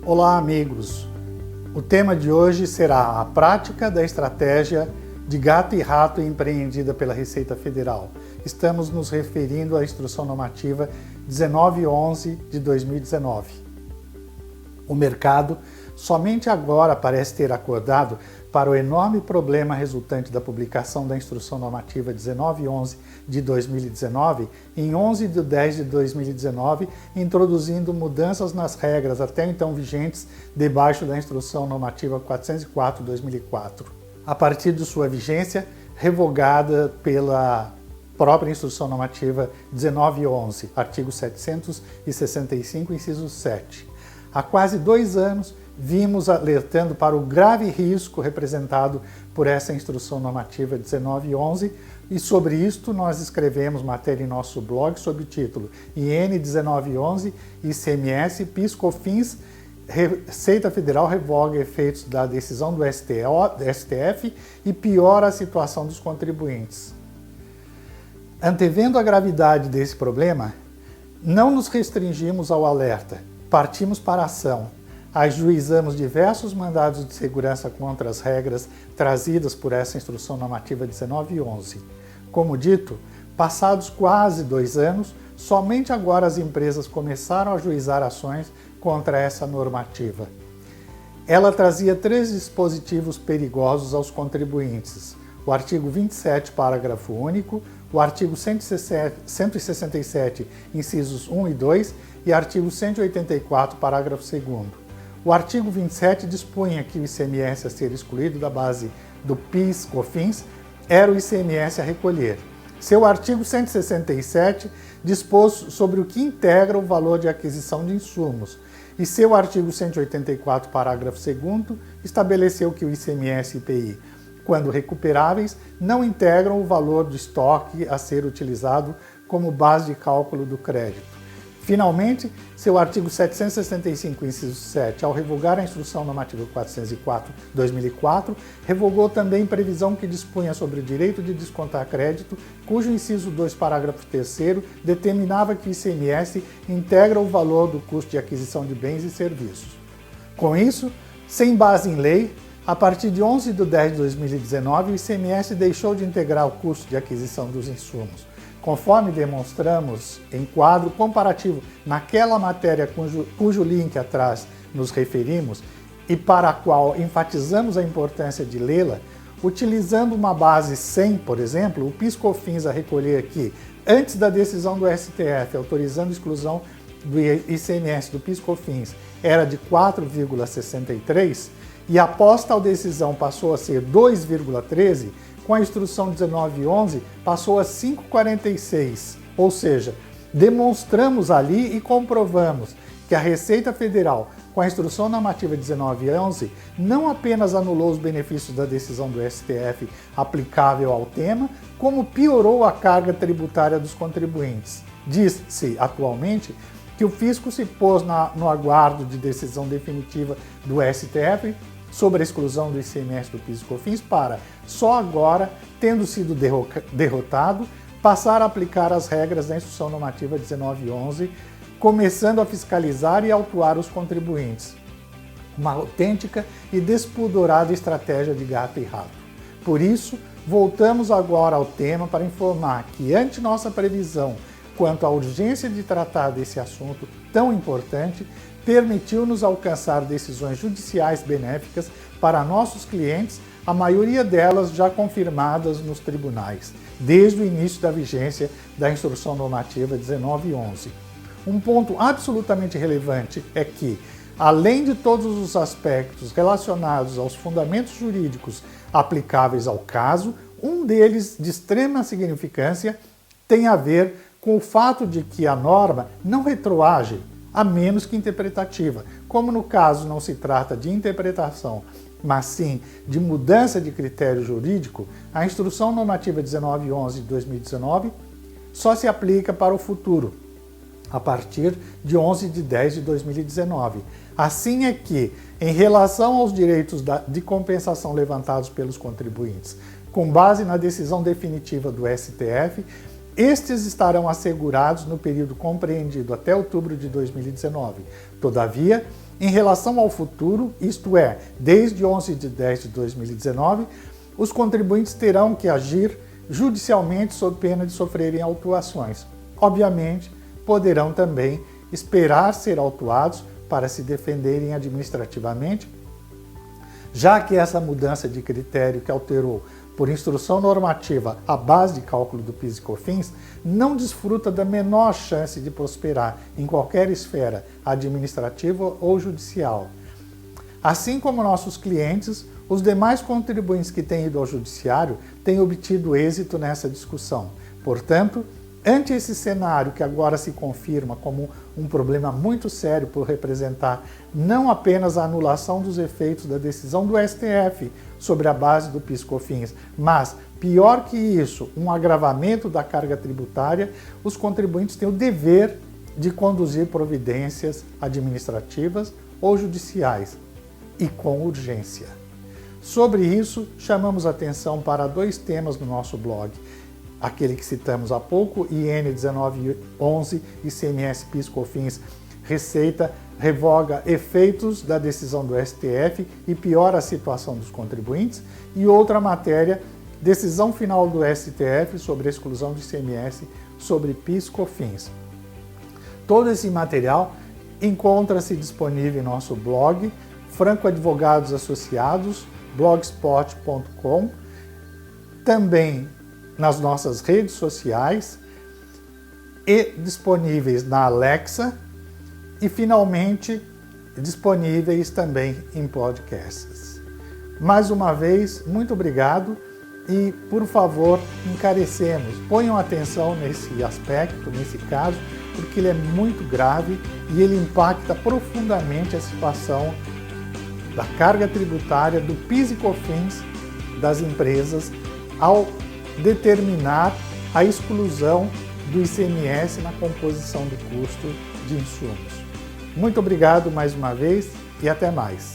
Olá, amigos! O tema de hoje será a prática da estratégia de gato e rato empreendida pela Receita Federal. Estamos nos referindo à Instrução Normativa 1911 de 2019. O mercado somente agora parece ter acordado para o enorme problema resultante da publicação da Instrução Normativa 1911 de 2019 em 11 de 10 de 2019, introduzindo mudanças nas regras até então vigentes debaixo da Instrução Normativa 404 de 2004. A partir de sua vigência, revogada pela própria Instrução Normativa 1911, artigo 765, inciso 7. Há quase 2 anos, vimos alertando para o grave risco representado por essa Instrução Normativa 1911 e sobre isto nós escrevemos matéria em nosso blog sob o título IN 1911, ICMS, PIS, COFINS, Receita Federal revoga efeitos da decisão do STF e piora a situação dos contribuintes. Antevendo a gravidade desse problema, não nos restringimos ao alerta, partimos para a ação. Ajuizamos diversos mandados de segurança contra as regras trazidas por essa Instrução Normativa 1911. Como dito, passados quase 2 anos, somente agora as empresas começaram a ajuizar ações contra essa normativa. Ela trazia 3 dispositivos perigosos aos contribuintes: o artigo 27, parágrafo único, o artigo 167, incisos 1 e 2 e artigo 184, parágrafo 2º. O artigo 27 dispunha que o ICMS a ser excluído da base do PIS/COFINS era o ICMS a recolher. Seu artigo 167 dispôs sobre o que integra o valor de aquisição de insumos, e seu artigo 184, parágrafo 2º, estabeleceu que o ICMS e IPI, quando recuperáveis, não integram o valor do estoque a ser utilizado como base de cálculo do crédito. Finalmente, seu artigo 765, inciso 7, ao revogar a Instrução Normativa 404 de 2004, revogou também previsão que dispunha sobre o direito de descontar crédito, cujo inciso 2, parágrafo 3º, determinava que o ICMS integra o valor do custo de aquisição de bens e serviços. Com isso, sem base em lei, a partir de 11 de 10 de 2019, o ICMS deixou de integrar o custo de aquisição dos insumos. Conforme demonstramos em quadro comparativo naquela matéria cujo link atrás nos referimos e para a qual enfatizamos a importância de lê-la, utilizando uma base 100, por exemplo, o PIS/COFINS a recolher aqui, antes da decisão do STF autorizando a exclusão do ICMS do PIS/COFINS, era de 4,63 e após tal decisão passou a ser 2,13, com a Instrução 1911 passou a 5,46, ou seja, demonstramos ali e comprovamos que a Receita Federal, com a Instrução Normativa 1911, não apenas anulou os benefícios da decisão do STF aplicável ao tema, como piorou a carga tributária dos contribuintes. Diz-se atualmente que o fisco se pôs no aguardo de decisão definitiva do STF sobre a exclusão do ICMS do PIS/COFINS para, só agora, tendo sido derrotado, passar a aplicar as regras da Instrução Normativa 1911, começando a fiscalizar e autuar os contribuintes. Uma autêntica e despudorada estratégia de gato e rato. Por isso, voltamos agora ao tema para informar que, ante nossa previsão quanto à urgência de tratar desse assunto tão importante, permitiu-nos alcançar decisões judiciais benéficas para nossos clientes, a maioria delas já confirmadas nos tribunais, desde o início da vigência da Instrução Normativa 1911. Um ponto absolutamente relevante é que, além de todos os aspectos relacionados aos fundamentos jurídicos aplicáveis ao caso, um deles de extrema significância tem a ver com o fato de que a norma não retroage, a menos que interpretativa. Como no caso não se trata de interpretação, mas sim de mudança de critério jurídico, a Instrução Normativa 1911 de 2019 só se aplica para o futuro, a partir de 11 de 10 de 2019. Assim é que, em relação aos direitos de compensação levantados pelos contribuintes, com base na decisão definitiva do STF, estes estarão assegurados no período compreendido até outubro de 2019. Todavia, Em relação ao futuro, isto é, desde 11 de 10 de 2019, os contribuintes terão que agir judicialmente sob pena de sofrerem autuações. Obviamente, poderão também esperar ser autuados para se defenderem administrativamente, já que essa mudança de critério que alterou por instrução normativa a base de cálculo do PIS e COFINS não desfruta da menor chance de prosperar em qualquer esfera administrativa ou judicial. Assim como nossos clientes, os demais contribuintes que têm ido ao judiciário têm obtido êxito nessa discussão. Portanto, ante esse cenário que agora se confirma como um problema muito sério por representar não apenas a anulação dos efeitos da decisão do STF sobre a base do PIS/COFINS, mas, pior que isso, um agravamento da carga tributária, os contribuintes têm o dever de conduzir providências administrativas ou judiciais, e com urgência. Sobre isso, chamamos atenção para 2 temas no nosso blog. Aquele que citamos há pouco, IN 1911, ICMS, PIS, COFINS, Receita, revoga efeitos da decisão do STF e piora a situação dos contribuintes. E outra matéria, decisão final do STF sobre a exclusão de ICMS sobre PIS, COFINS. Todo esse material encontra-se disponível em nosso blog, Franco Advogados Associados, blogspot.com, também nas nossas redes sociais e disponíveis na Alexa e, finalmente, disponíveis também em podcasts. Mais uma vez, muito obrigado e, por favor, encarecemos, ponham atenção nesse aspecto, nesse caso, porque ele é muito grave e ele impacta profundamente a situação da carga tributária do PIS e COFINS das empresas ao determinar a exclusão do ICMS na composição do custo de insumos. Muito obrigado mais uma vez e até mais.